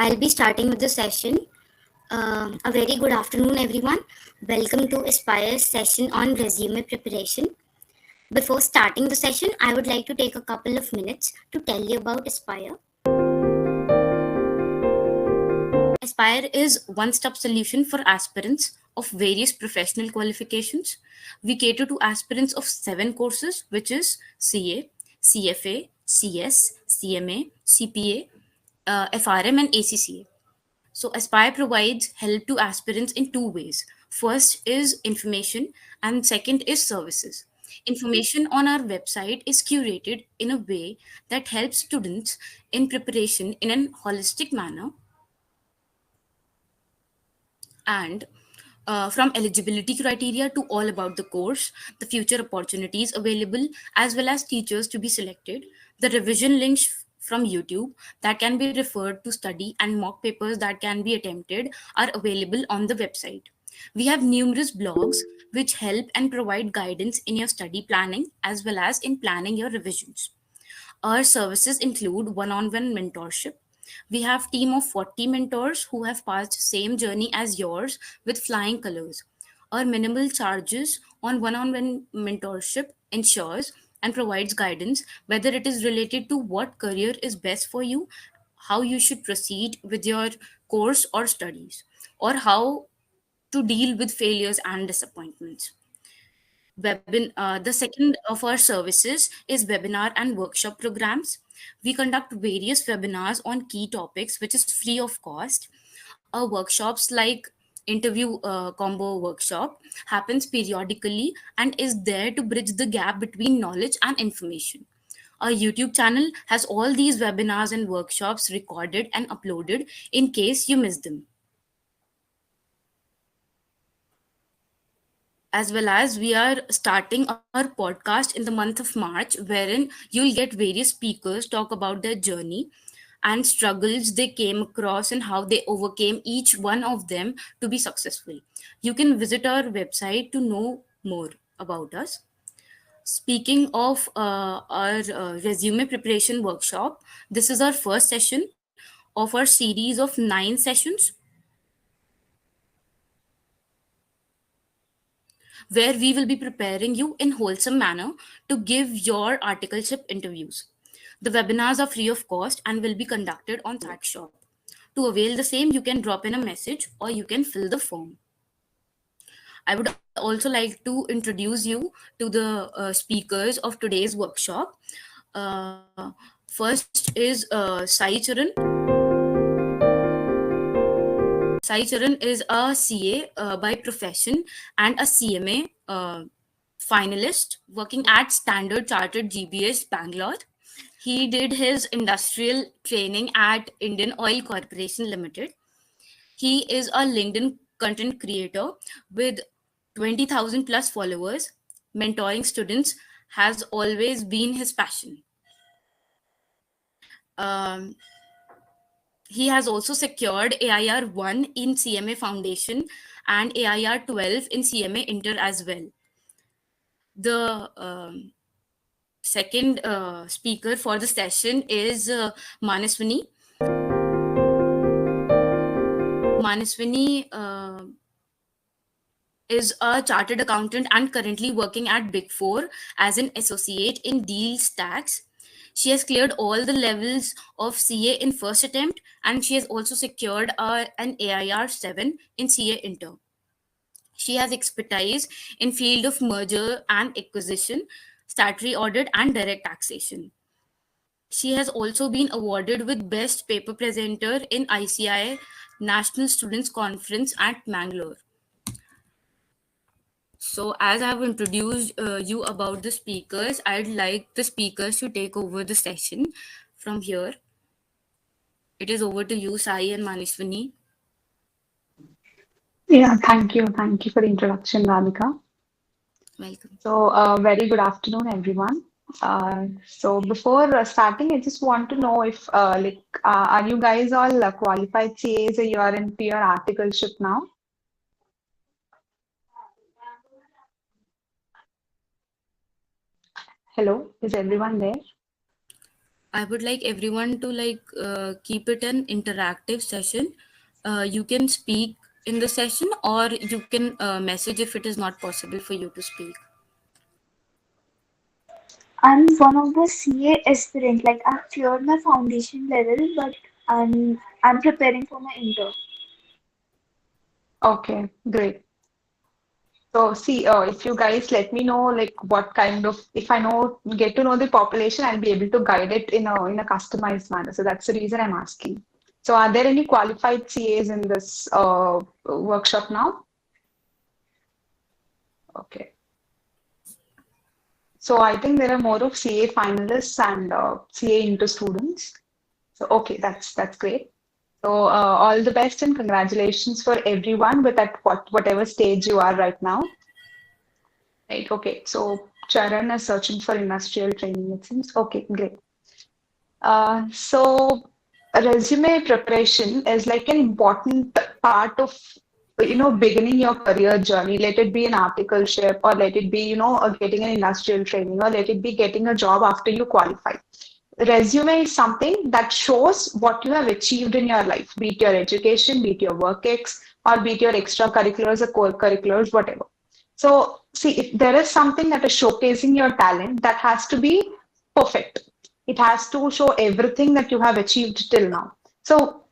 I'll be starting with the session. A very good afternoon, everyone. Welcome to Aspire's session on resume preparation. Before starting the session, I would like to take a couple of minutes to tell you about Aspire. Aspire is one-stop solution for aspirants of various professional qualifications. We cater to aspirants of 7 courses, which is CA, CFA, CS, CMA, CPA, FRM, and ACCA. So Aspire provides help to aspirants in 2 ways. First is information, and second is services. Information on our website is curated in a way that helps students in preparation in an holistic manner, and from eligibility criteria to all about the course, the future opportunities available, as well as teachers to be selected, the revision links from YouTube that can be referred to study, and mock papers that can be attempted are available on the website. We have numerous blogs which help and provide guidance in your study planning as well as in planning your revisions. Our services include one-on-one mentorship. We have team of 40 mentors who have passed same journey as yours with flying colors. Our minimal charges on one-on-one mentorship ensures and provides guidance whether it is related to what career is best for you, how you should proceed with your course or studies, or how to deal with failures and disappointments. The second of our services is webinar and workshop programs. We conduct various webinars on key topics, which is free of cost. Our workshops like interview combo workshop happens periodically and is there to bridge the gap between knowledge and information. Our YouTube channel has all these webinars and workshops recorded and uploaded in case you miss them. As well as we are starting our podcast in the month of March, wherein you'll get various speakers talk about their journey and struggles they came across and how they overcame each one of them to be successful. You can visit our website to know more about us. Speaking of our resume preparation workshop, this is our first session of our series of 9 sessions where we will be preparing you in wholesome manner to give your articleship interviews. The webinars are free of cost and will be conducted on Chat Shop. To avail the same, you can drop in a message or you can fill the form. I would also like to introduce you to the speakers of today's workshop. First is Sai Charan. Sai Charan is a CA by profession and a CMA finalist working at Standard Chartered GBS Bangalore. He did his industrial training at Indian Oil Corporation Limited. He is a LinkedIn content creator with 20,000 plus followers. Mentoring students has always been his passion. He has also secured AIR 1 in CMA Foundation and AIR 12 in CMA Inter as well. The second speaker for the session is Manaswini. Manaswini is a chartered accountant and currently working at Big Four as an associate in deals tax. She has cleared all the levels of CA in first attempt, and she has also secured an AIR 7 in CA Inter. She has expertise in field of merger and acquisition, statutory audit, and direct taxation. She has also been awarded with Best Paper Presenter in ICI National Students Conference at Mangalore. So, as I have introduced you about the speakers, I'd like the speakers to take over the session from here. It is over to you, Sai and Manaswini. Yeah, thank you. Thank you for the introduction, Radhika. Welcome. So, very good afternoon, everyone. So, before starting, I just want to know if, are you guys all qualified CAs or you are into your articleship now? Hello, is everyone there? I would like everyone to keep it an interactive session. You can speak in the session, or you can message if it is not possible for you to speak. I'm one of the CA aspirant. Like I've cleared my foundation level, but I'm preparing for my inter. Okay, great. So see, if you guys let me know like what kind of, if I know, get to know the population, I'll be able to guide it in a customized manner. So that's the reason I'm asking. So are there any qualified CAs in this workshop now? Okay. So I think there are more of CA finalists and CA into students. So okay, that's great. So all the best and congratulations for everyone with at whatever stage you are right now. Right. Okay. So Charan is searching for industrial training, it seems. Okay, great. So resume preparation is like an important part of, beginning your career journey. Let it be an articleship, or let it be, getting an industrial training, or let it be getting a job after you qualify. Resume is something that shows what you have achieved in your life, be it your education, be it your work ex, or be it your extracurriculars or core curriculars, whatever. So, see, if there is something that is showcasing your talent, that has to be perfect. It has to show everything that you have achieved till now. So,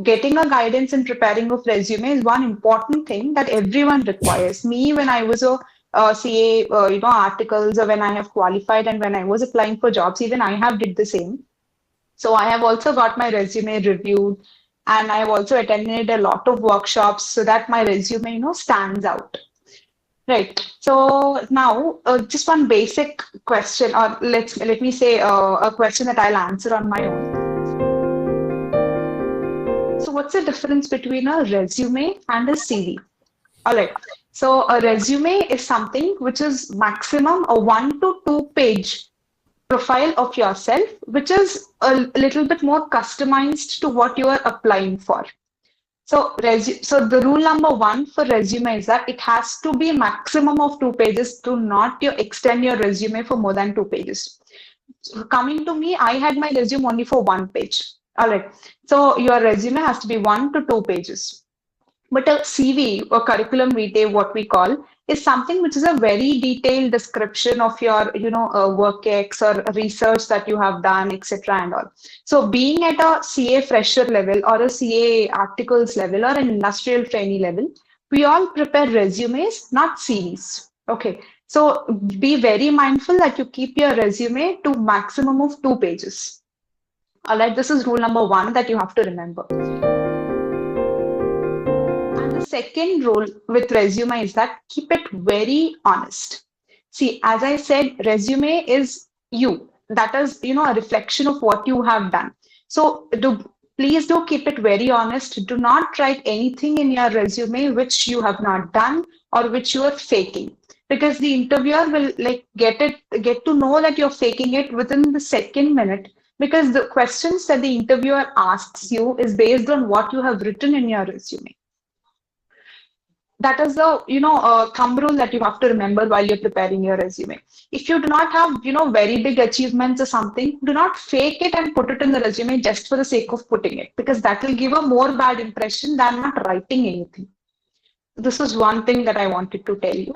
getting a guidance and preparing of resume is one important thing that everyone requires. Me, when I was a CA, articles, or when I have qualified and when I was applying for jobs, even I have did the same. So I have also got my resume reviewed, and I have also attended a lot of workshops so that my resume, stands out. Right. So now, just one basic question, or let me say a question that I'll answer on my own. So, what's the difference between a resume and a CV? All right. So, a resume is something which is maximum a 1 to 2 page profile of yourself, which is a little bit more customized to what you are applying for. So the rule number one for resume is that it has to be maximum of 2 pages. Do not extend your resume for more than 2 pages. So coming to me, I had my resume only for 1 page. All right. So your resume has to be 1 to 2 pages. But a CV or curriculum vitae, what we call, is something which is a very detailed description of your, work ex or research that you have done, etc. and all. So being at a CA fresher level or a CA articles level or an industrial trainee level, we all prepare resumes, not CVs. Okay. So be very mindful that you keep your resume to maximum of 2 pages. All right. This is rule number one that you have to remember. And the second rule with resume is that keep it very honest. See, as I said, resume is you. That is, a reflection of what you have done. So please do keep it very honest. Do not write anything in your resume which you have not done or which you are faking. Because the interviewer will get to know that you're faking it within the second minute. Because the questions that the interviewer asks you is based on what you have written in your resume. That is the thumb rule that you have to remember while you're preparing your resume. If you do not have very big achievements or something, do not fake it and put it in the resume just for the sake of putting it, because that will give a more bad impression than not writing anything. This is one thing that I wanted to tell you.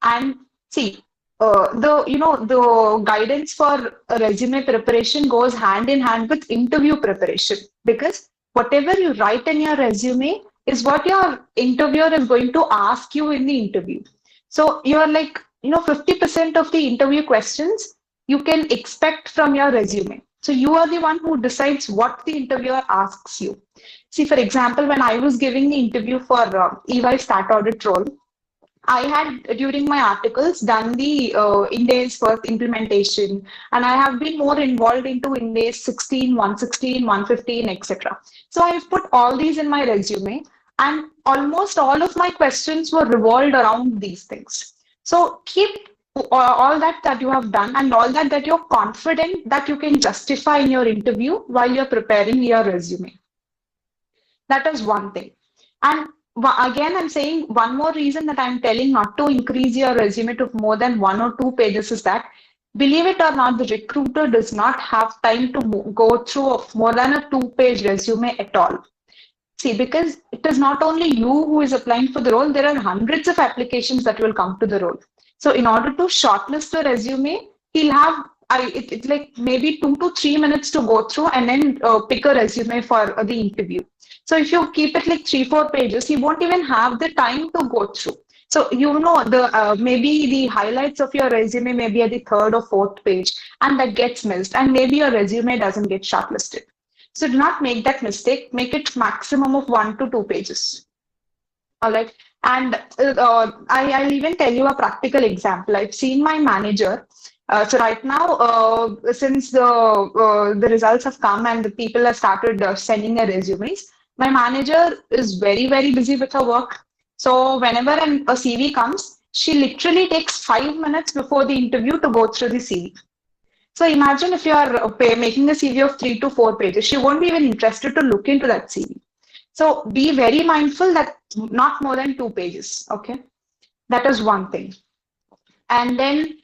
And see, the guidance for resume preparation goes hand in hand with interview preparation, because whatever you write in your resume is what your interviewer is going to ask you in the interview. So you're 50% of the interview questions you can expect from your resume. So you are the one who decides what the interviewer asks you. See, for example, when I was giving the interview for EY Stat Audit role, I had during my articles done the India's first implementation, and I have been more involved into India's 16, 116, 115, etc. So I've put all these in my resume, and almost all of my questions were revolved around these things. So keep all that you have done and all that you're confident that you can justify in your interview while you're preparing your resume. That is one thing. And again, I'm saying one more reason that I'm telling not to increase your resume to more than 1 or 2 pages is that Believe it or not, the recruiter does not have time to go through more than a two-page resume at all. See, because it is not only you who is applying for the role, there are hundreds of applications that will come to the role. So in order to shortlist the resume, he'll have it's like maybe 2 to 3 minutes to go through and then pick a resume for the interview. So if you keep it like 3, 4 pages, he won't even have the time to go through. So the maybe the highlights of your resume may be at the third or fourth page, and that gets missed, and maybe your resume doesn't get shortlisted. So do not make that mistake. Make it maximum of 1 to 2 pages. All right. And I'll even tell you a practical example. I've seen my manager. So right now, since the results have come and the people have started sending their resumes, my manager is very, very busy with her work. So whenever a CV comes, she literally takes 5 minutes before the interview to go through the CV. So imagine if you are making a CV of 3 to 4 pages, she won't be even interested to look into that CV. So be very mindful that not more than 2 pages. Okay, that is one thing. And then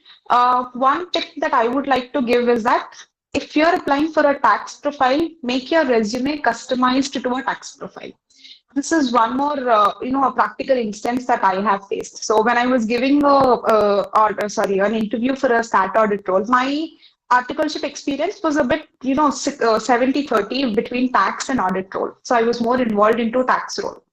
one tip that I would like to give is that if you're applying for a tax profile, make your resume customized to a tax profile. This is one more, a practical instance that I have faced. So when I was giving an interview for a stat audit role, my articleship experience was a bit, 70-30 between tax and audit role. So I was more involved into tax role.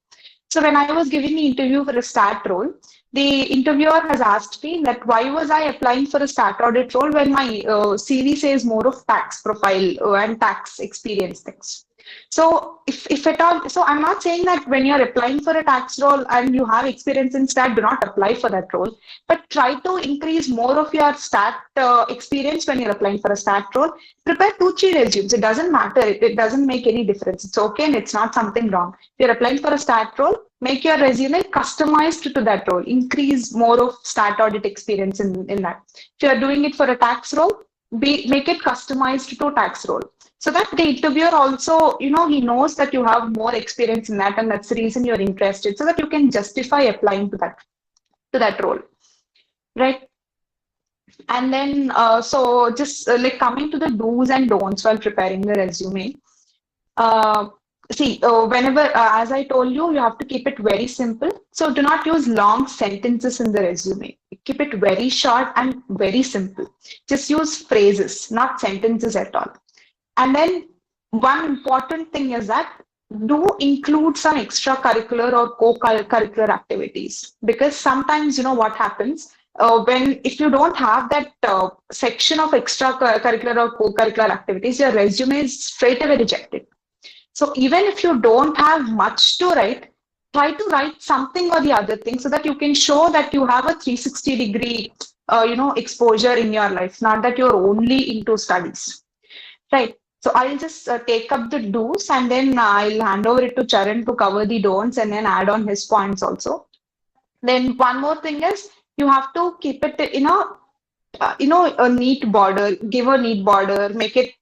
So when I was giving the interview for a stat role, the interviewer has asked me that why was I applying for a stat audit role when my CV says more of tax profile and tax experience things. So if at all, so I'm not saying that when you're applying for a tax role and you have experience in stat, do not apply for that role, but try to increase more of your stat experience when you're applying for a stat role. Prepare 2-3 resumes. It doesn't matter. It doesn't make any difference. It's okay and it's not something wrong. If you're applying for a stat role, make your resume customized to that role. Increase more of stat audit experience in that. If you're doing it for a tax role, make it customized to tax role. So that the interviewer also, he knows that you have more experience in that, and that's the reason you're interested, so that you can justify applying to that role, right? And then, so just like coming to the do's and don'ts while preparing the resume. Whenever, as I told you, you have to keep it very simple. So do not use long sentences in the resume. Keep it very short and very simple. Just use phrases, not sentences at all. And then one important thing is that do include some extracurricular or co-curricular activities, because sometimes what happens if you don't have that section of extracurricular or co-curricular activities, your resume is straight away rejected. So even if you don't have much to write, try to write something or the other thing so that you can show that you have a 360-degree exposure in your life, not that you're only into studies, right? So I'll just take up the do's, and then I'll hand over it to Charan to cover the don'ts and then add on his points also. Then one more thing is you have to keep it in a neat border. Give a neat border, make it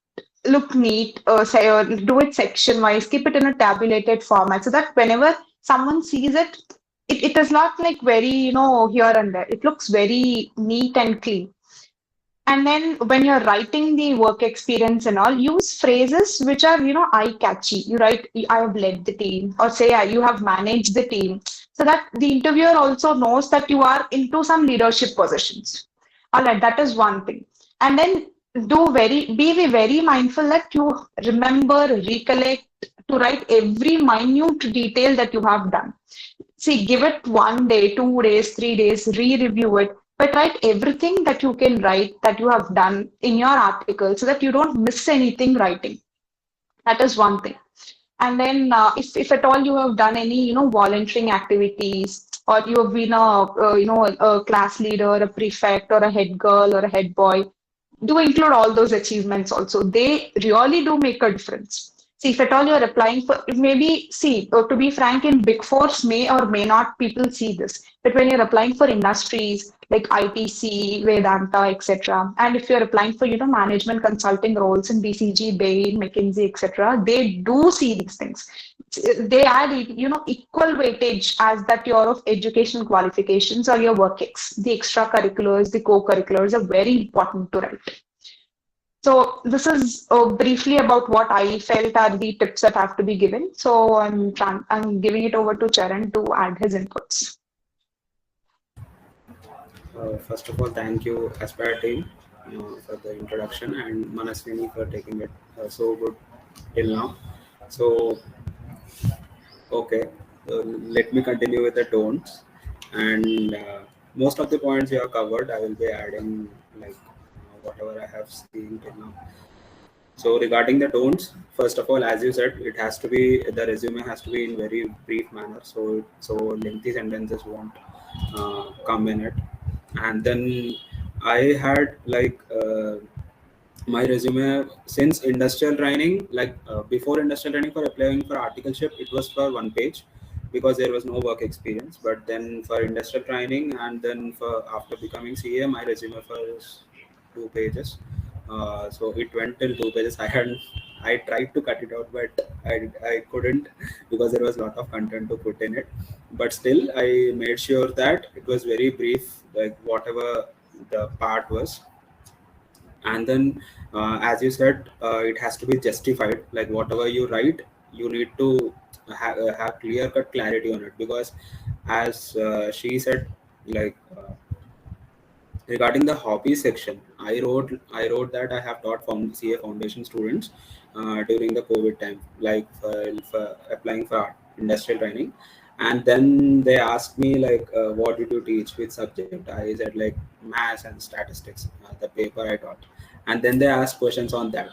look neat, do it section wise, keep it in a tabulated format so that whenever someone sees it, it is not like very, here and there. It looks very neat and clean. And then when you're writing the work experience and all, use phrases which are, eye-catchy. You write, I have led the team, or say you have managed the team, so that the interviewer also knows that you are into some leadership positions. All right, that is one thing. And then be very mindful that you remember, recollect, to write every minute detail that you have done. See, give it 1 day, 2 days, 3 days, re-review it. But write everything that you can write that you have done in your article so that you don't miss anything writing. That is one thing. And then if at all you have done any, volunteering activities, or you have been a class leader, a prefect, or a head girl, or a head boy, do include all those achievements also. They really do make a difference. See, if at all you're applying for, maybe, to be frank, in Big Fours may or may not people see this. But when you're applying for industries like ITC, Vedanta, etc., and if you're applying for, management consulting roles in BCG, Bain, McKinsey, etc., they do see these things. they add equal weightage as that your of educational qualifications or your work ex. The extracurriculars, the co-curriculars are very important to write. So this is briefly about what I felt are the tips that have to be given. So I'm giving it over to Charan to add his inputs. First of all, thank you, Aspire team, for the introduction, and Manaswini for taking it so good till now. So, okay, let me continue with the don'ts. And most of the points you have covered, I will be adding like whatever I have seen till now. So regarding the don'ts, first of all, as you said, it has to be the resume has to be in very brief manner. So lengthy sentences won't come in it. And then I had like my resume since industrial training, like before industrial training for applying for articleship, it was for one page because there was no work experience. But then for industrial training and then for after becoming CA, my resume was 2 pages. So it went till 2 pages. I tried to cut it out, but I couldn't because there was a lot of content to put in it. But still, I made sure that it was very brief, like whatever the part was. And then as you said, it has to be justified, like whatever you write you need to have clear cut clarity on it, because as she said, like regarding the hobby section, I wrote that I have taught CA foundation students during the COVID time, like for applying for industrial training. And then they asked me like, what did you teach, which subject? I said like maths and statistics, the paper I taught. And then they asked questions on that,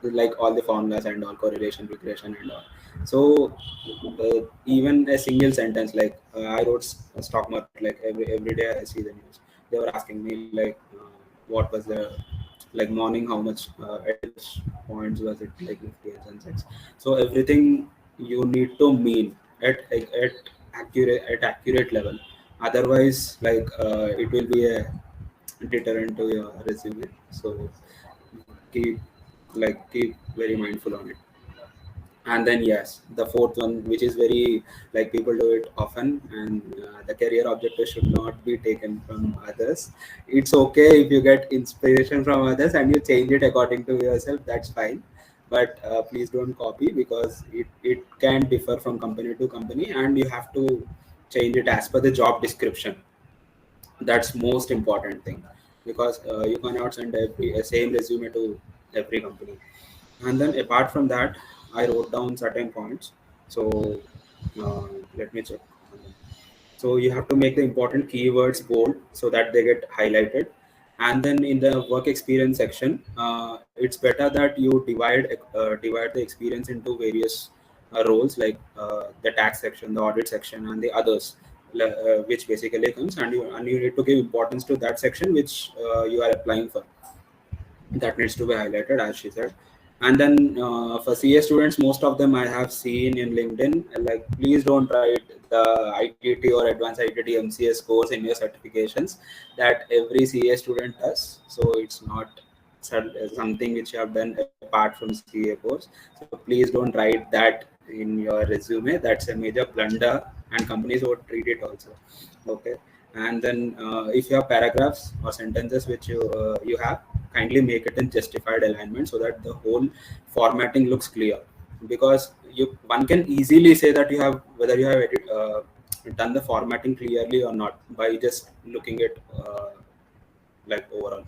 like all the formulas and all, correlation, regression and all. So even a single sentence, like I wrote stock market, like every day I see the news. They were asking me like, what was the like morning, how much at which points was it, like Nifty and Sensex. So everything you need to mean at accurate level. Otherwise, like it will be a deterrent to your resume. So keep keep very mindful on it. And then yes, the fourth one, which is very like people do it often, and the career objective should not be taken from others. It's okay if you get inspiration from others and you change it according to yourself, that's fine. But please don't copy, because it can differ from company to company, and you have to change it as per the job description. That's most important thing, because you cannot send a same resume to every company. And then apart from that, I wrote down certain points. So uh, let me check. So you have to make the important keywords bold so that they get highlighted. And then in the work experience section, it's better that you divide the experience into various roles, like the tax section, the audit section, and the others, which basically comes, and you need to give importance to that section which you are applying for. That needs to be highlighted, as she said. And then for CA students, most of them I have seen in LinkedIn, like please don't write the ITT or advanced ITT MCS course in your certifications that every CA student does. So it's not something which you have done apart from CA course. So please don't write that in your resume. That's a major blunder, and companies would treat it also. Okay. And then if you have paragraphs or sentences which you have, kindly make it in justified alignment so that the whole formatting looks clear. Because one can easily say that you have whether you have done the formatting clearly or not by just looking at like overall.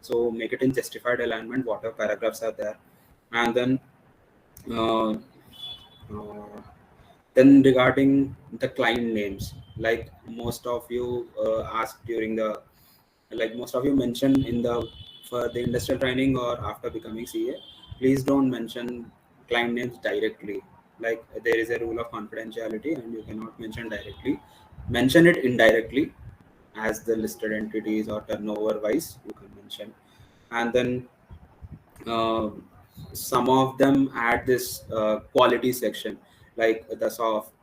So make it in justified alignment, whatever paragraphs are there. And then uh, then regarding the client names, like most of you asked during the, like most of you mentioned in the for the industrial training or after becoming CA, please don't mention client names directly. Like there is a rule of confidentiality and you cannot mention directly. Mention it indirectly as the listed entities or turnover wise you can mention. And then uh, some of them add this quality section, like the soft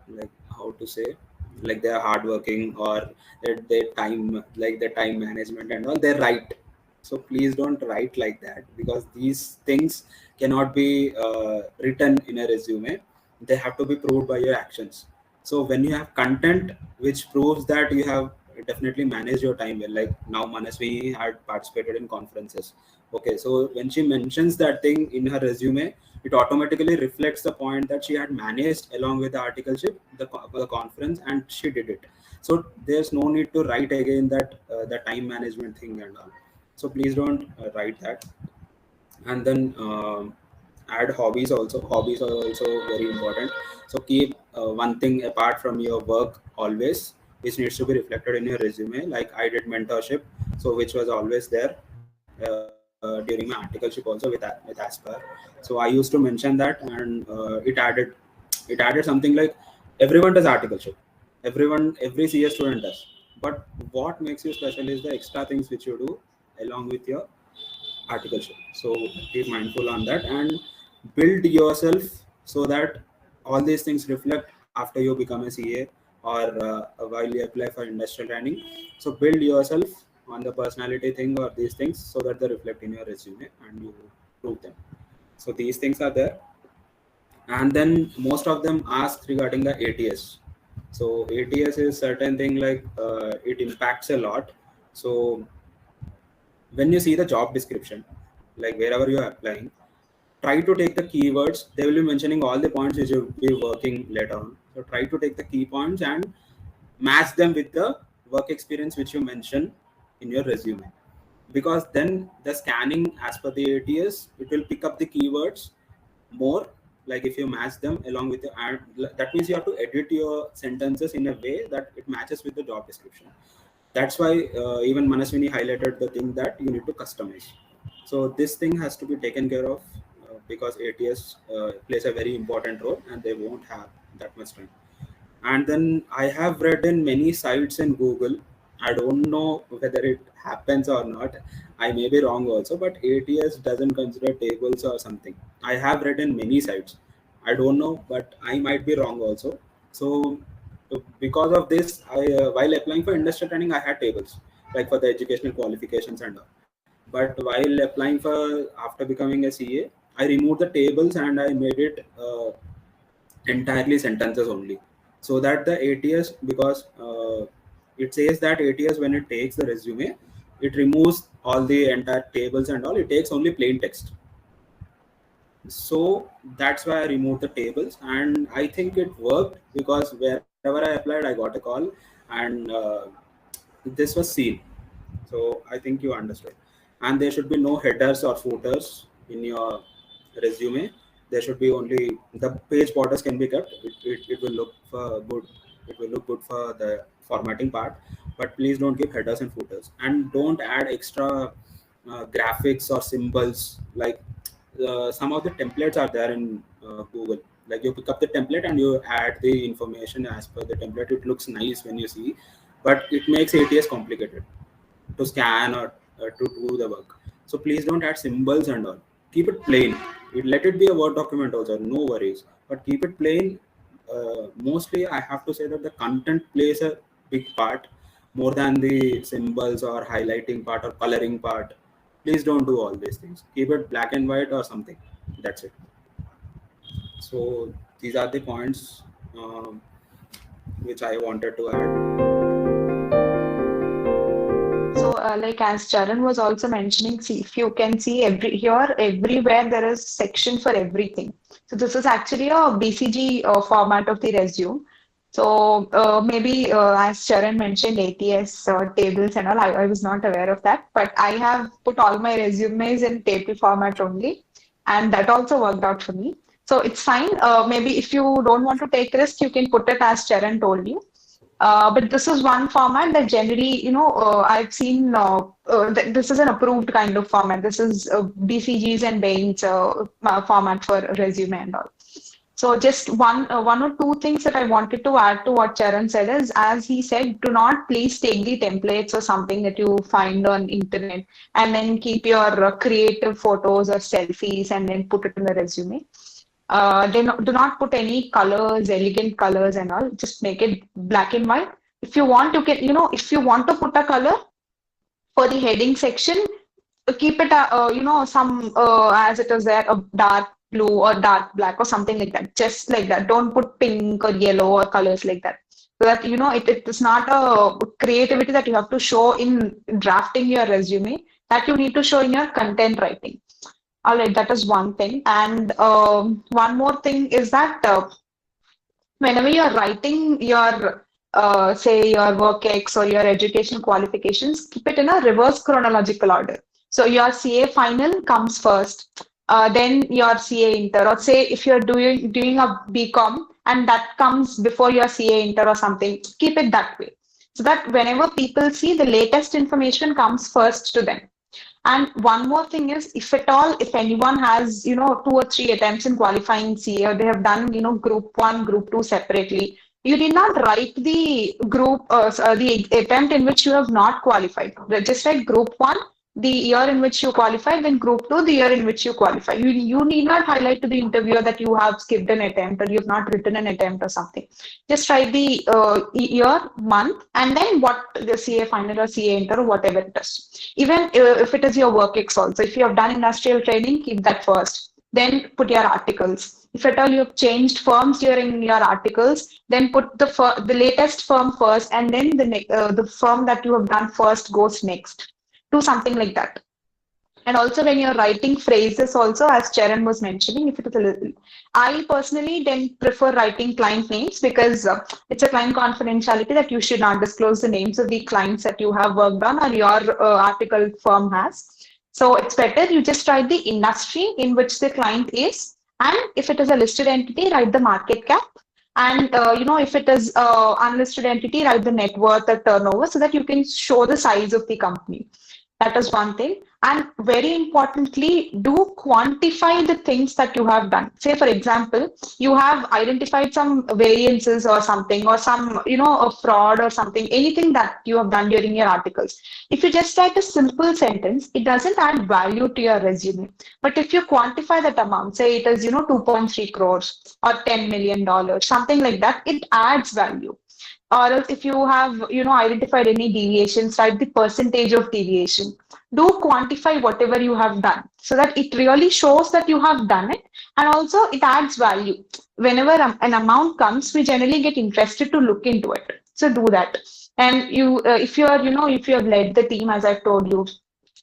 like how to say, like they're hardworking or their time, like their time management and all, they're right. So please don't write like that, because these things cannot be written in a resume. they have to be proved by your actions. So when you have content which proves that you have definitely managed your time well, like now Manaswini had participated in conferences. Okay, so when she mentions that thing in her resume, it automatically reflects the point that she had managed along with the articleship, the conference, and she did it. So there's no need to write again that the time management thing and all. So please don't write that. And then add hobbies also. Hobbies are also very important. So keep one thing apart from your work always, which needs to be reflected in your resume. Like I did mentorship, so which was always there during my articleship also with Aspire. So I used to mention that, and it added something like everyone does articleship, every CS student does, but what makes you special is the extra things which you do along with your articleship. So be mindful on that and build yourself so that all these things reflect after you become a CA or while you apply for industrial training. So build yourself on the personality thing or these things so that they reflect in your resume and you prove them. So these things are there. And then most of them ask regarding the ATS. So ATS is certain thing like it impacts a lot. So when you see the job description, like wherever you are applying, try to take the keywords. They will be mentioning all the points which you'll be working later on. So try to take the key points and match them with the work experience which you mention in your resume. Because then the scanning as per the ATS, it will pick up the keywords more. Like if you match them along with the, and that means you have to edit your sentences in a way that it matches with the job description. That's why even Manaswini highlighted the thing that you need to customize. So this thing has to be taken care of because ATS plays a very important role and they won't have that much time. And then I have read in many sites in Google. I don't know whether it happens or not. I may be wrong also, but ATS doesn't consider tables or something. I have read in many sites. I don't know, but I might be wrong also. So because of this, I while applying for industrial training, I had tables like for the educational qualifications and all. But while applying for after becoming a CA, I removed the tables and I made it entirely sentences only, so that the ATS, because it says that ATS when it takes the resume, it removes all the entire tables and all. It takes only plain text. So that's why I removed the tables, and I think it worked because wherever I applied, I got a call, and this was seen. So I think you understood. And there should be no headers or footers in your resume. There should be only the page borders can be kept. It will look for good. It will look good for the formatting part. But please don't give headers and footers, and don't add extra graphics or symbols. Like some of the templates are there in Google. Like you pick up the template and you add the information as per the template. It looks nice when you see, but it makes ATS complicated to scan or to do the work. So please don't add symbols and all. Keep it plain. Let it be a Word document also, no worries. But keep it plain. Mostly, I have to say that the content plays a big part more than the symbols or highlighting part or coloring part. Please don't do all these things. Keep it black and white or something. That's it. So these are the points which I wanted to add. So, like as Charan was also mentioning, see if you can see everywhere there is section for everything. So this is actually a BCG format of the resume. So maybe as Charan mentioned, ATS tables and all, I was not aware of that, but I have put all my resumes in table format only, and that also worked out for me. So it's fine. Maybe if you don't want to take risk, you can put it as Charan told you. But this is one format that generally, I've seen this is an approved kind of format. This is BCGs and Bain's format for resume and all. So just one or two things that I wanted to add to what Charan said is, as he said, do not please take the templates or something that you find on internet and then keep your creative photos or selfies and then put it in the resume. Do not put any colors, elegant colors and all. Just make it black and white. If you want, you can, if you want to put a color for the heading section, keep it, some as it is there, a dark blue or dark black or something like that. Just like that. Don't put pink or yellow or colors like that. So that it is not a creativity that you have to show in drafting your resume, that you need to show in your content writing. All right, that is one thing. And one more thing is that whenever you're writing your say your work ex or your education qualifications, keep it in a reverse chronological order. So your CA final comes first, then your CA inter, or say if you're doing a BCom and that comes before your CA inter or something, keep it that way. So that whenever people see, the latest information comes first to them. And one more thing is, if at all, if anyone has, 2 or 3 attempts in qualifying CA, or they have done, group one, group two separately, you did not write the the attempt in which you have not qualified. Just write group one, the year in which you qualified, then group two, the year in which you qualify. You need not highlight to the interviewer that you have skipped an attempt or you have not written an attempt or something. Just write the year, month, and then what the CA final or CA inter or whatever it is. Even if it is your work ex also, if you have done industrial training, keep that first. Then put your articles. If at all you have changed firms during your articles, then put the latest firm first, and then the firm that you have done first goes next. Do something like that. And also when you're writing phrases also, as Charan was mentioning, if it is a little, I personally then prefer writing client names because it's a client confidentiality that you should not disclose the names of the clients that you have worked on or your article firm has. So it's better you just write the industry in which the client is. And if it is a listed entity, write the market cap. And if it is unlisted entity, write the net worth or turnover so that you can show the size of the company. That is one thing. And very importantly, do quantify the things that you have done. Say, for example, you have identified some variances or something, or some, a fraud or something, anything that you have done during your articles. If you just write a simple sentence, it doesn't add value to your resume. But if you quantify that amount, say it is, 2.3 crores or $10 million, something like that, it adds value. Or else if you have, identified any deviations, write the percentage of deviation. Do quantify whatever you have done so that it really shows that you have done it, and also it adds value. Whenever an amount comes, we generally get interested to look into it. So do that. And if you are, if you have led the team, as I've told you,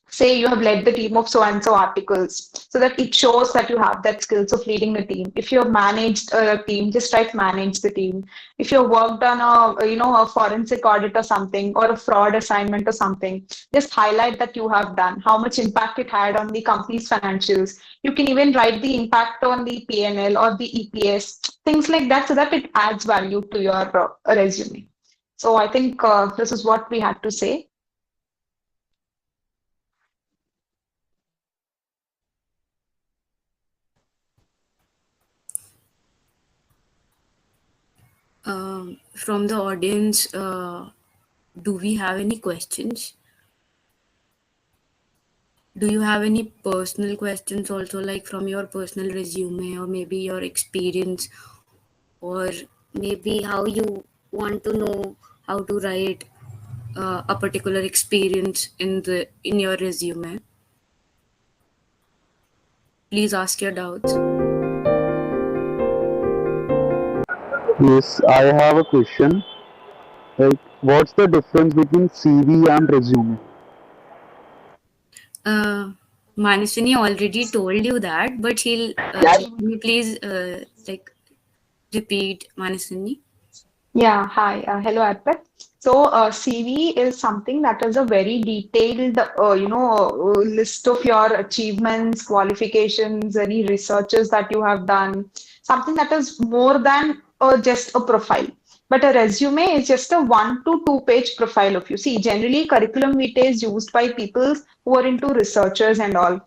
say you have led the team of so and so articles, so that it shows that you have that skills of leading the team. If you have managed a team, just write manage the team. If you have worked on a forensic audit or something, or a fraud assignment or something, just highlight that you have done, how much impact it had on the company's financials. You can even write the impact on the P&L or the EPS, things like that, so that it adds value to your resume. So I think this is what we had to say. From the audience, do we have any questions? Do you have any personal questions also, like from your personal resume, or maybe your experience, or maybe how you want to know how to write a particular experience in your resume? Please ask your doubts. Yes, I have a question. Like, what's the difference between CV and resume? Manaswini already told you that, but he'll can you please repeat, Manaswini? Yeah, hi. Hello, Arpit. So, CV is something that is a very detailed, list of your achievements, qualifications, any researches that you have done, something that is more than just a profile. But a resume is just a 1 to 2 page profile of you. See, generally, curriculum vitae is used by people who are into researchers and all.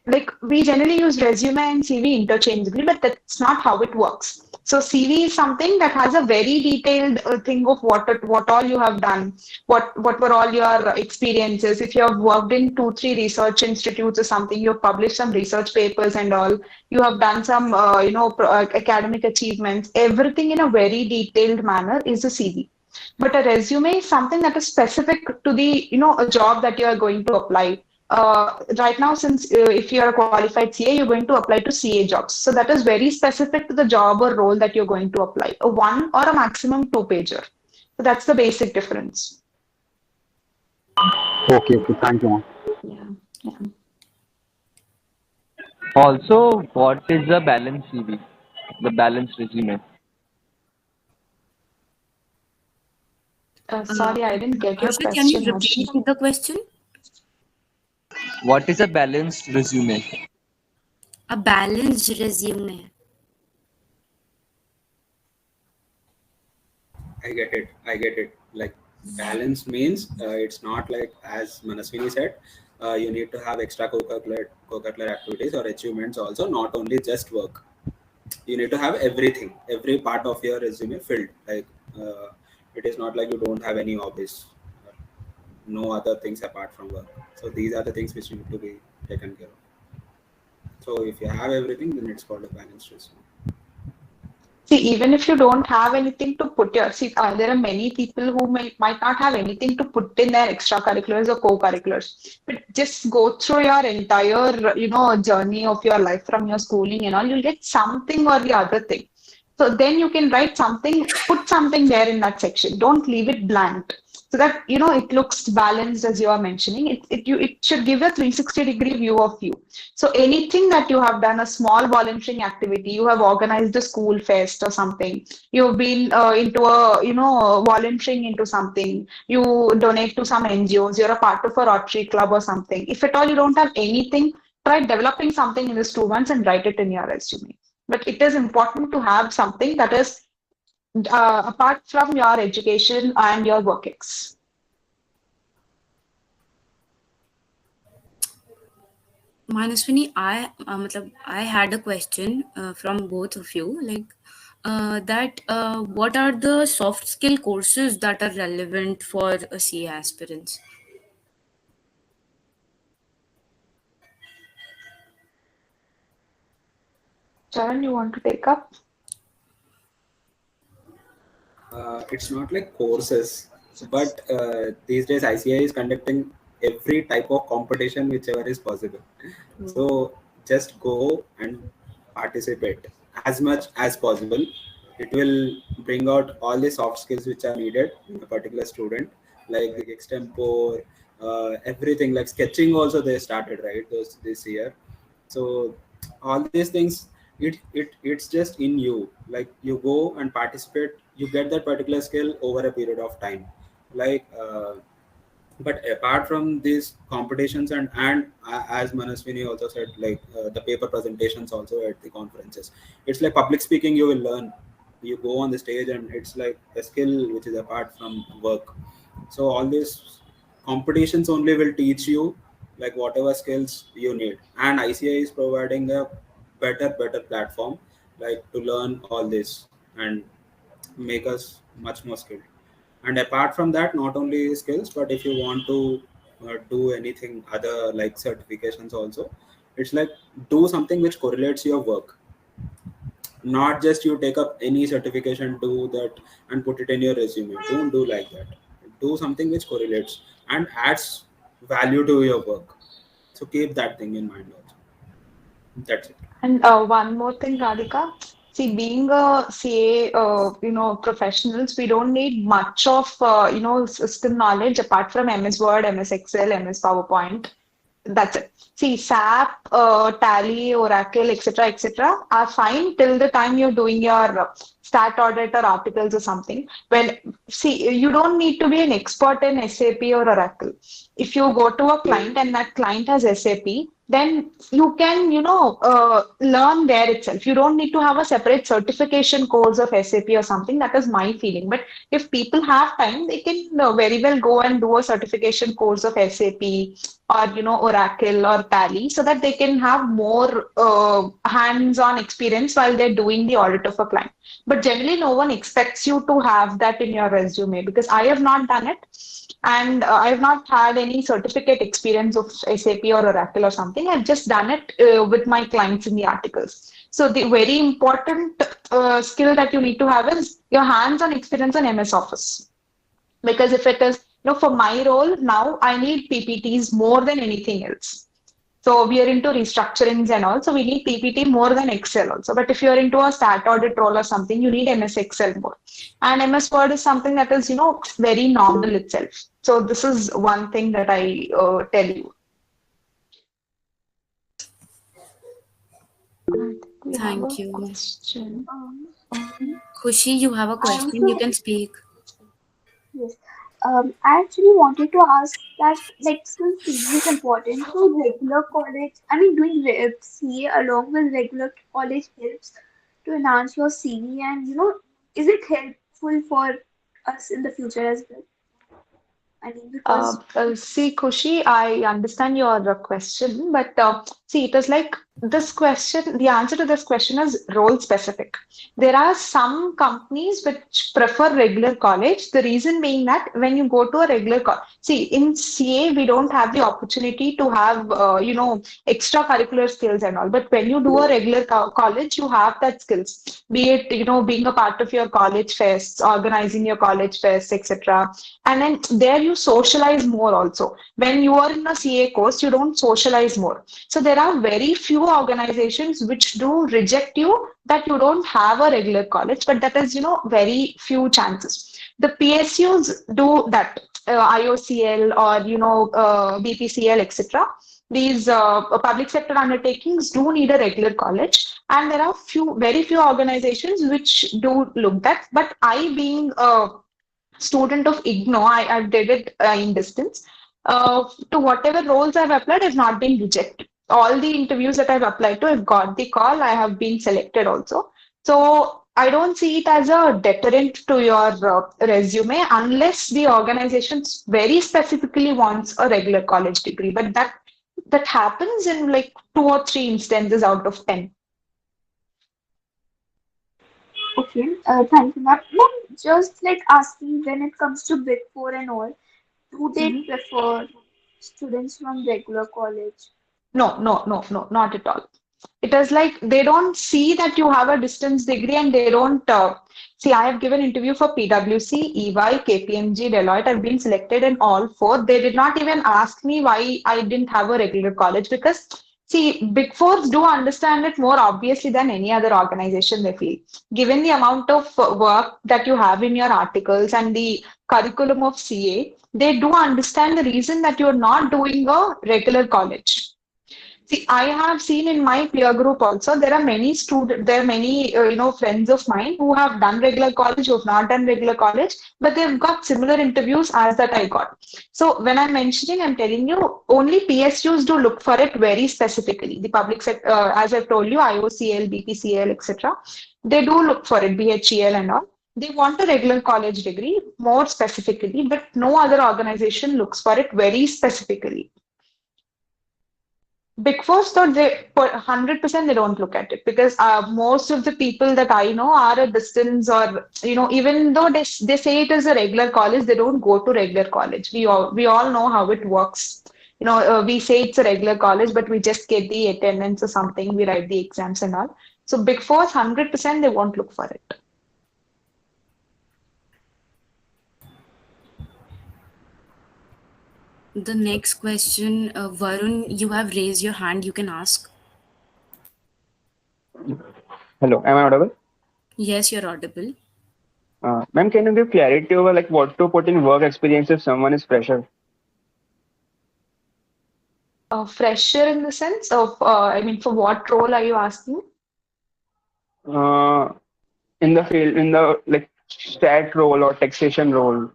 Like we generally use resume and CV interchangeably, but that's not how it works. So CV is something that has a very detailed thing of what all you have done, what were all your experiences. If you have worked in 2 3 research institutes or something, you have published some research papers and all. You have done some academic achievements. Everything in a very detailed manner is a CV. But a resume is something that is specific to the a job that you are going to apply, right now, since if you are a qualified CA, you're going to apply to CA jobs. So that is very specific to the job or role that you're going to apply. A one or a maximum two pager. So that's the basic difference. Okay, okay. Thank you, ma'am. Yeah. Yeah. Also, what is the balanced CV? The balanced resume. Sorry, I didn't get your Harshit, can you question, repeat Harshit. the question? What is a balanced resume? A balanced resume. I get it. I get it. Like balance means it's not like as Manaswini said, you need to have extra co-curricular activities or achievements also, not only just work. You need to have everything, every part of your resume filled. Like it is not like you don't have any hobbies, no other things apart from work. So these are the things which need to be taken care of. So if you have everything, then it's called a balanced resume. See, even if you don't have anything to put your, see, there are many people who might not have anything to put in their extracurriculars or co-curriculars. But just go through your entire, journey of your life from your schooling and all, you'll get something or the other thing. So then you can write something, put something there in that section. Don't leave it blank. So that, it looks balanced as you are mentioning. It should give a 360-degree view of you. So anything that you have done, a small volunteering activity, you have organized a school fest or something, you've been into a, volunteering into something, you donate to some NGOs, you're a part of a Rotary Club or something. If at all you don't have anything, try developing something in these 2 months and write it in your resume. But it is important to have something that is apart from your education and your work ex. Manaswini, I had a question from both of you, like what are the soft skill courses that are relevant for a CA aspirants? Charan, you want to take up? It's not like courses, but these days ICI is conducting every type of competition whichever is possible. So just go and participate as much as possible. It will bring out all the soft skills which are needed in a particular student, like the extempore, everything like sketching. Also, they started right this year. So all these things, it's just in you. Like you go and participate, you get that particular skill over a period of time. Like. But apart from these competitions and as Manaswini also said, like the paper presentations also at the conferences, it's like public speaking you will learn. You go on the stage and it's like a skill which is apart from work. So all these competitions only will teach you like whatever skills you need, and ICI is providing a better platform like to learn all this and make us much more skilled. And apart from that, not only skills, but if you want to do anything other like certifications also, it's like do something which correlates your work. Not just you take up any certification, do that and put it in your resume. Don't do like that. Do something which correlates and adds value to your work. So keep that thing in mind also. That's it. And one more thing, Radhika. See, being a CA, professionals, we don't need much of, system knowledge apart from MS Word, MS Excel, MS PowerPoint. That's it. See, SAP, Tally, Oracle, etc., are fine till the time you're doing your stat audit or articles or something. Well, see, you don't need to be an expert in SAP or Oracle. If you go to a client and that client has SAP, then you can, learn there itself. You don't need to have a separate certification course of SAP or something. That is my feeling. But if people have time, they can very well go and do a certification course of SAP or Oracle or Tally, so that they can have more hands-on experience while they're doing the audit of a client. But generally, no one expects you to have that in your resume, because I have not done it, and I have not had any certificate experience of SAP or Oracle or something. I've just done it with my clients in the articles. So the very important skill that you need to have is your hands-on experience on MS Office. Because if it is For my role now, I need PPTs more than anything else. So we are into restructurings and all. So we need PPT more than Excel also. But if you're into a stat audit role or something, you need MS Excel more. And MS Word is something that is, very normal itself. So this is one thing that I tell you. We have a Thank you. question. Khushi, you have a I question. You also can speak. yes. I actually wanted to ask that, like, since CV is important, so regular college, I mean, doing CA along with regular college helps to enhance your CV, and is it helpful for us in the future as well? I mean, because See, Kushi, I understand your question, but see, it is like this question, the answer to this question is role specific. There are some companies which prefer regular college. The reason being that when you go to a regular college, see, in CA, we don't have the opportunity to have, extracurricular skills and all. But when you do a regular college, you have that skills, be it, being a part of your college fests, organizing your college fests, etc. And then there you socialize more also. When you are in a CA course, you don't socialize more. So there are very few organizations which do reject you that you don't have a regular college, but that is, very few chances. The PSUs do that, IOCL or, BPCL, etc. These public sector undertakings do need a regular college, and there are very few organizations which do look that. But I, being a student of IGNO, I did it in distance. To whatever roles I've applied, I've not been rejected. All the interviews that I've applied to, I've got the call. I have been selected also. So I don't see it as a deterrent to your resume unless the organization very specifically wants a regular college degree. But that happens in like 2 or 3 instances out of 10. okay, thank you, ma'am. Ma'am, just like asking when it comes to Big Four and all, do they Mhm. prefer students from regular college? No, no, no, no, not at all. It is like they don't see that you have a distance degree and they don't see. I have given interview for PwC, EY, KPMG, Deloitte. I've been selected in all four. They did not even ask me why I didn't have a regular college because see, Big Fours do understand it more obviously than any other organization they feel. Given the amount of work that you have in your articles and the curriculum of CA, they do understand the reason that you're not doing a regular college. See, I have seen in my peer group also, there are many, friends of mine who have done regular college, who have not done regular college, but they've got similar interviews as that I got. So when I'm mentioning, I'm telling you, only PSUs do look for it very specifically. The public sector, as I've told you, IOCL, BPCL, etc. They do look for it, BHEL and all. They want a regular college degree more specifically, but no other organization looks for it very specifically. Big Fours, though, they for 100% they don't look at it because most of the people that I know are a distance or even though they say it is a regular college, they don't go to regular college. We all know how it works. We say it's a regular college, but we just get the attendance or something. We write the exams and all. So Big Fours, 100% they won't look for it. The next question, Varun, you have raised your hand. You can ask. Hello, am I audible? Yes, you're audible. Ma'am, can you give clarity over like what to put in work experience if someone is fresher? Fresher in the sense of, I mean, for what role are you asking? Uh, in the field, in the like stat role or taxation role.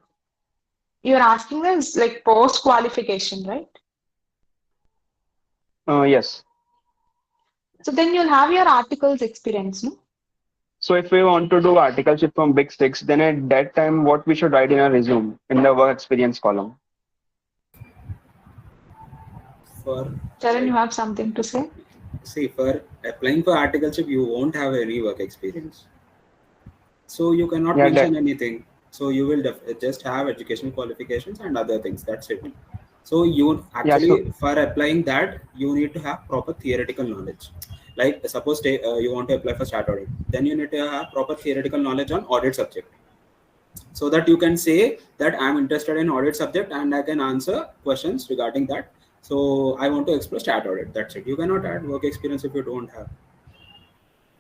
You're asking this like post qualification, right? Yes. So then you'll have your articles experience, no? So if we want to do articleship from Big Six, then at that time, what we should write in our resume in the work experience column? For Charan, like, you have something to say? see, for applying for articleship, you won't have any work experience, so you cannot Yeah, that. mention anything. So you will just have educational qualifications and other things. That's it. So you Yeah. So actually, for applying that, you need to have proper theoretical knowledge. Like suppose you want to apply for stat audit, then you need to have proper theoretical knowledge on audit subject. so that you can say that I'm interested in audit subject and I can answer questions regarding that. So I want to explore stat audit. That's it. You cannot add work experience if you don't have.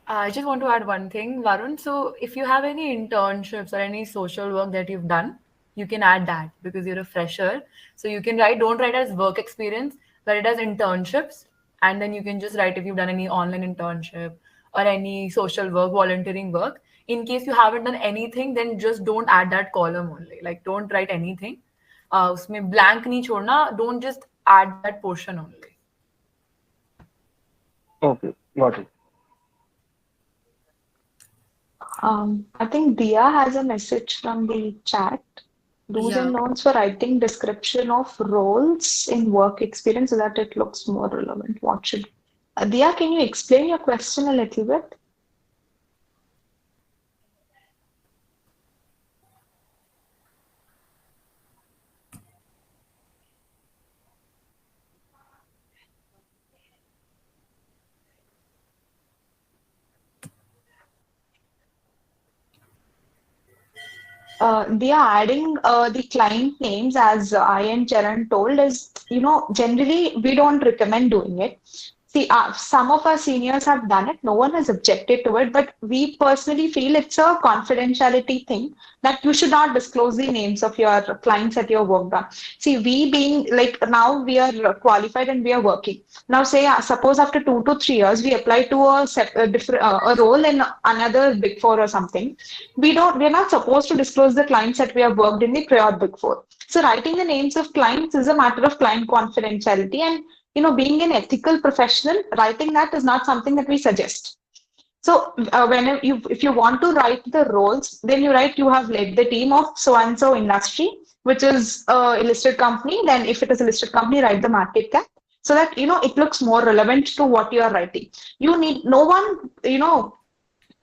I just want to add one thing, Varun. So, if you have any internships or any social work that you've done, you can add that because you're a fresher. So, you can write, don't write as work experience, write it as internships. And then you can just write if you've done any online internship or any social work, volunteering work. In case you haven't done anything, then just don't add that column only. Like, don't write anything. उसमें blank नहीं छोड़ना, don't just add that portion only. Okay, got it. I think Dia has a message from the chat. Do's and Yeah. don'ts for writing description of roles in work experience so that it looks more relevant. What should Dia, can you explain your question a little bit? They are adding the client names as I and Charan told is, generally we don't recommend doing it. See, some of our seniors have done it. No one has objected to it, but we personally feel it's a confidentiality thing that you should not disclose the names of your clients that you have worked on. See, we being like now we are qualified and we are working. Now, say, suppose after 2 to 3 years we apply to a different a role in another Big Four or something. We're not supposed to disclose the clients that we have worked in the prior Big Four. So writing the names of clients is a matter of client confidentiality, and being an ethical professional, writing that is not something that we suggest. So if you want to write the roles, then you write you have led the team of so and so industry, which is a listed company. Then if it is a listed company, write the market cap so that it looks more relevant to what you are writing. You need no one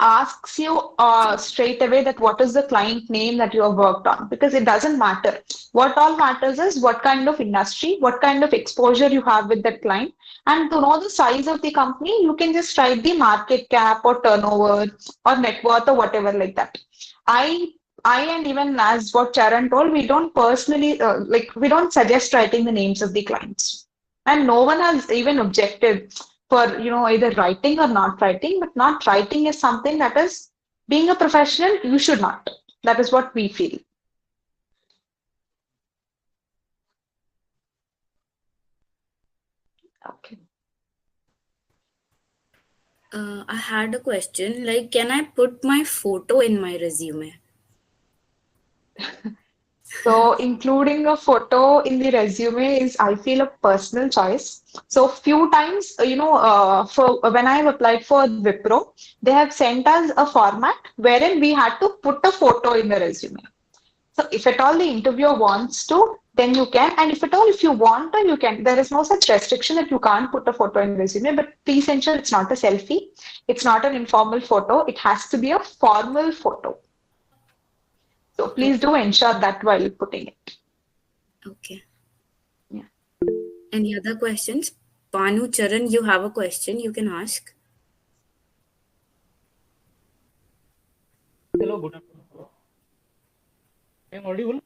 asks you straight away that what is the client name that you have worked on, because it doesn't matter. What all matters is what kind of industry, what kind of exposure you have with that client. And to know the size of the company, you can just write the market cap or turnover or net worth or whatever like that. I and even as what Charan told, we don't personally we don't suggest writing the names of the clients, and no one has even objected for either writing or not writing. But not writing is something that is, being a professional, you should not. That is what we feel. Okay. I had a question like, can I put my photo in my resume? So including a photo in the resume is, I feel, a personal choice. So few times, for when I have applied for Wipro, they have sent us a format wherein we had to put a photo in the resume. So if at all the interviewer wants to, then you can. And if at all, if you want to, you can. There is no such restriction that you can't put a photo in the resume, but please ensure it's not a selfie. It's not an informal photo. It has to be a formal photo. So please do ensure that while putting it. Okay. Yeah. Any other questions? Panu, Charan, you have a question, you can ask. Hello, good afternoon. I am audible.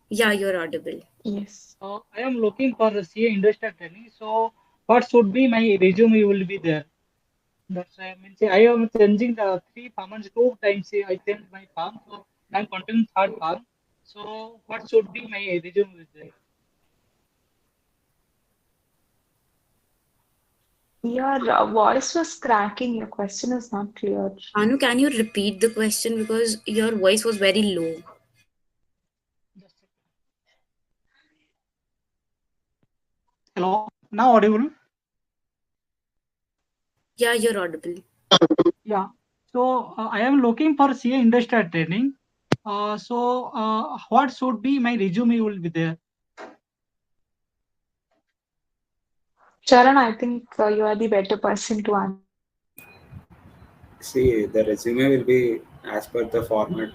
Yeah, you're audible. Yes. I am looking for a CA industrial training. So, what should be my resume will be there? That's I mean, say I am changing the 3 farms 2 times. I changed my farm, so I am continuing third farm. So, what should be my resume with there? Your voice was cracking. Your question is not clear. Panu, can you repeat the question because your voice was very low? Just a- Hello, now audible? Yeah, you're audible. Yeah. So, I am looking for CA industrial training. What should be my resume will be there? Charan, I think you are the better person to answer. See, the resume will be as per the format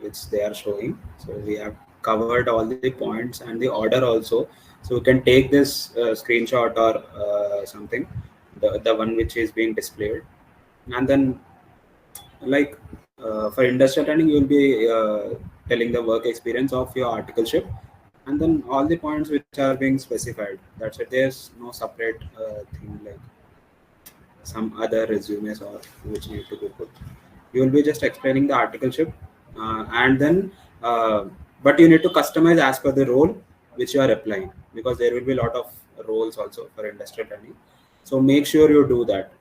which they are showing. So we have covered all the points and the order also. So we can take this screenshot or something, the one which is being displayed, and then like for industrial training, you will be telling the work experience of your articleship, and then all the points which are being specified. That's it. There's no separate thing like some other resumes or which need to be put. You will be just explaining the articleship, and then but you need to customize as per the role which you are applying, because there will be a lot of roles also for industrial training. So make sure you do that.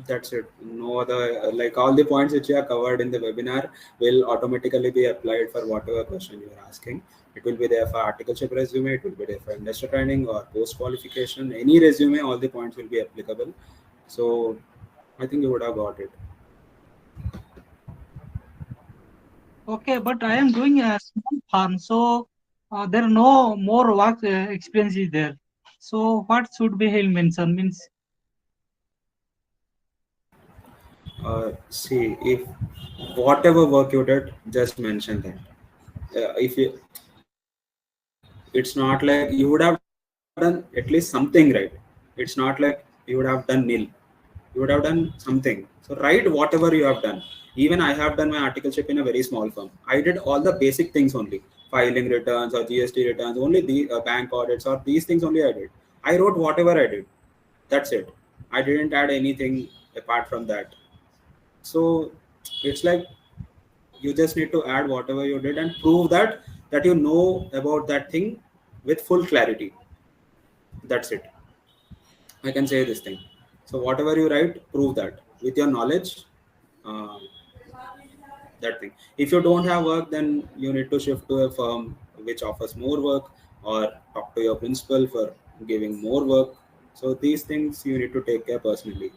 That's it. No other, like all the points which you have covered in the webinar will automatically be applied for whatever question you are asking. It will be there for articleship resume, it will be there for industrial training or post qualification. Any resume, all the points will be applicable. So I think you would have got it. Okay, but I am doing a small farm, so there are no more work experience is there. So what should be he'll mention means See, if whatever work you did, just mention that. If you, it's not like you would have done at least something right. It's not like you would have done nil. You would have done something. So write whatever you have done. Even I have done my articleship in a very small firm. I did all the basic things only: filing returns or GST returns, only the bank audits or these things only I did. I wrote whatever I did. That's it. I didn't add anything apart from that. So it's like you just need to add whatever you did and prove that you know about that thing with full clarity. That's it. I can say this thing. So whatever you write, prove that with your knowledge. Uh, that thing. If you don't have work, then you need to shift to a firm which offers more work, or talk to your principal for giving more work. So these things you need to take care personally.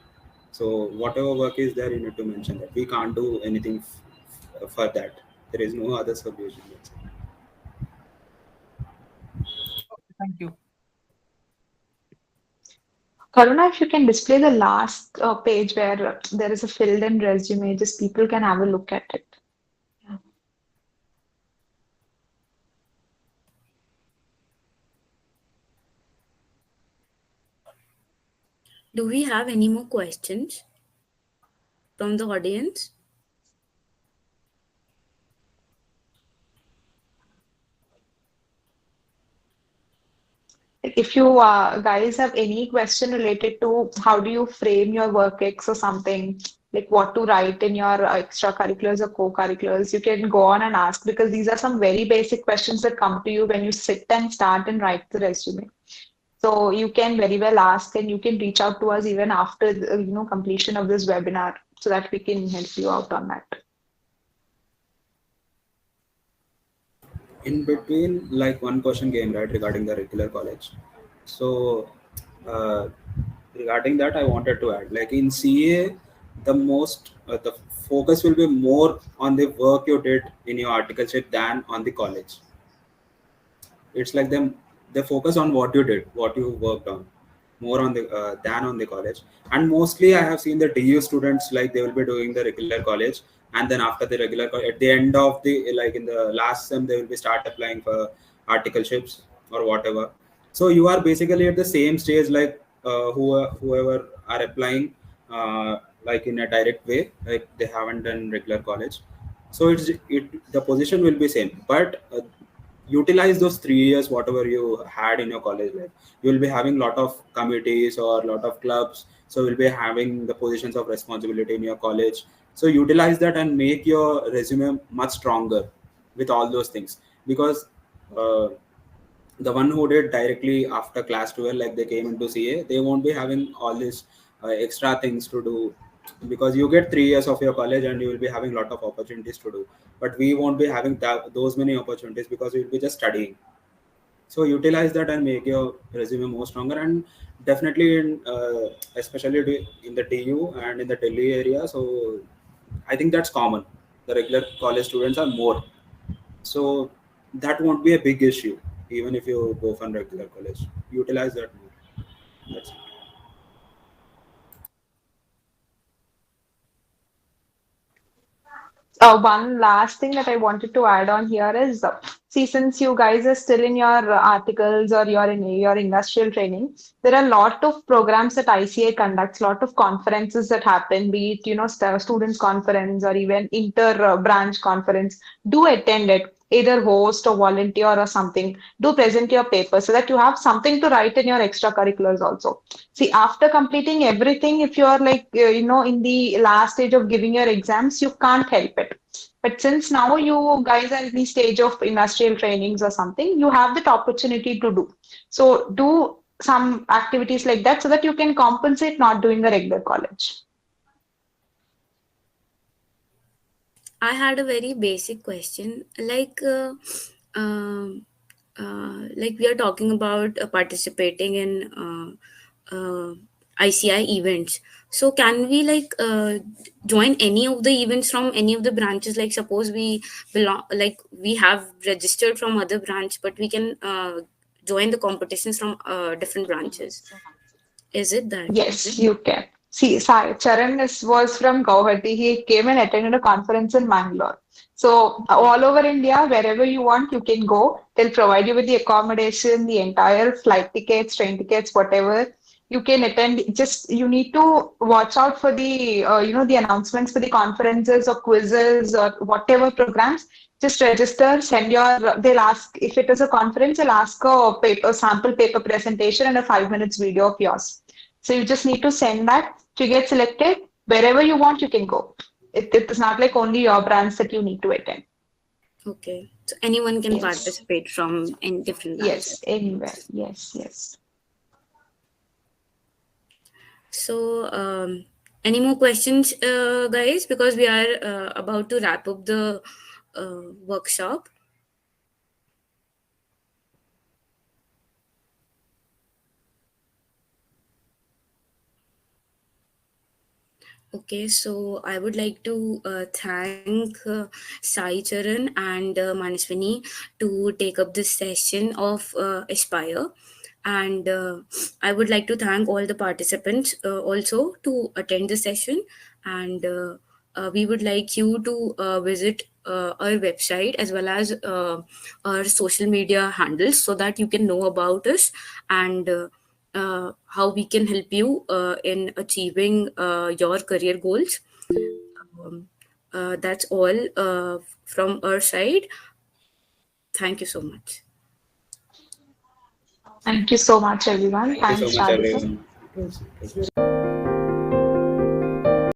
So whatever work is there, you need to mention that. We can't do anything for that. There is no other solution. That's it. thank you. Karuna, if you can display the last page where there is a filled in resume, just people can have a look at it. Yeah. Do we have any more questions from the audience? Like, if you guys have any question related to how do you frame your work ex or something, like what to write in your extracurriculars or co-curriculars, you can go on and ask, because these are some very basic questions that come to you when you sit and start and write the resume. So you can very well ask, and you can reach out to us even after the, completion of this webinar, so that we can help you out on that. In between, like one question came right regarding the regular college. So uh, regarding that, I wanted to add, like in CA, the focus will be more on the work you did in your articleship than on the college. It's like they focus on what you did, what you worked on, more on the than on the college. And mostly I have seen the DU students, like they will be doing the regular college, and then after the regular at the end of the, like in the last sem, they will be start applying for articleships or whatever. So you are basically at the same stage, like whoever are applying, like in a direct way, like they haven't done regular college. So the position will be same, but utilize those 3 years whatever you had in your college life. You will be having lot of committees or lot of clubs, so you'll be having the positions of responsibility in your college. So utilize that and make your resume much stronger with all those things. Because uh, the one who did directly after class 12, like they came into CA, they won't be having all these extra things to do, because you get 3 years of your college and you will be having a lot of opportunities to do. But we won't be having those many opportunities, because we will be just studying. So utilize that and make your resume more stronger. And definitely in especially in the TU and in the Delhi area, so I think that's common. The regular college students are more, so that won't be a big issue. Even if you go from regular college, utilize that more. That's it. One last thing that I wanted to add on here is, see, since you guys are still in your articles or you're in your industrial training, there are a lot of programs that ICA conducts, lot of conferences that happen, be it, students conference or even inter branch conference. Do attend it, either host or volunteer or something. Do present your paper so that you have something to write in your extracurriculars also. See, after completing everything, if you are like, in the last stage of giving your exams, you can't help it. But since now you guys are in the stage of industrial trainings or something, you have that opportunity to do. So do some activities like that so that you can compensate not doing a regular college. I had a very basic question. Like we are talking about participating in ICI events. So can we join any of the events from any of the branches? Like suppose we belong, like we have registered from other branch, but we can join the competitions from different branches. Is it that? Yes, you can. See, Sai Charan was from Guwahati. He came and attended a conference in Mangalore. So all over India, wherever you want, you can go. They'll provide you with the accommodation, the entire flight tickets, train tickets, whatever. You can attend. Just you need to watch out for the the announcements for the conferences or quizzes or whatever programs. Just register. Send your. They'll ask if it is a conference. They'll ask a paper sample paper presentation and a 5 minutes video of yours. So you just need to send that to get selected. Wherever you want, you can go. It is not like only your branch that you need to attend. Okay. So anyone can Yes. participate from in different branches. Yes. Anywhere. Yes. Yes. So, any more questions, guys? Because we are about to wrap up the workshop. Okay, so I would like to thank Sai Charan and Manaswini to take up this session of Aspire. And I would like to thank all the participants also to attend the session. And we would like you to visit our website as well as our social media handles so that you can know about us and how we can help you in achieving your career goals. Um, that's all from our side. Thank you so much. Thank you so much, everyone. Thank you so Thanks, much, Radhika. everyone. It was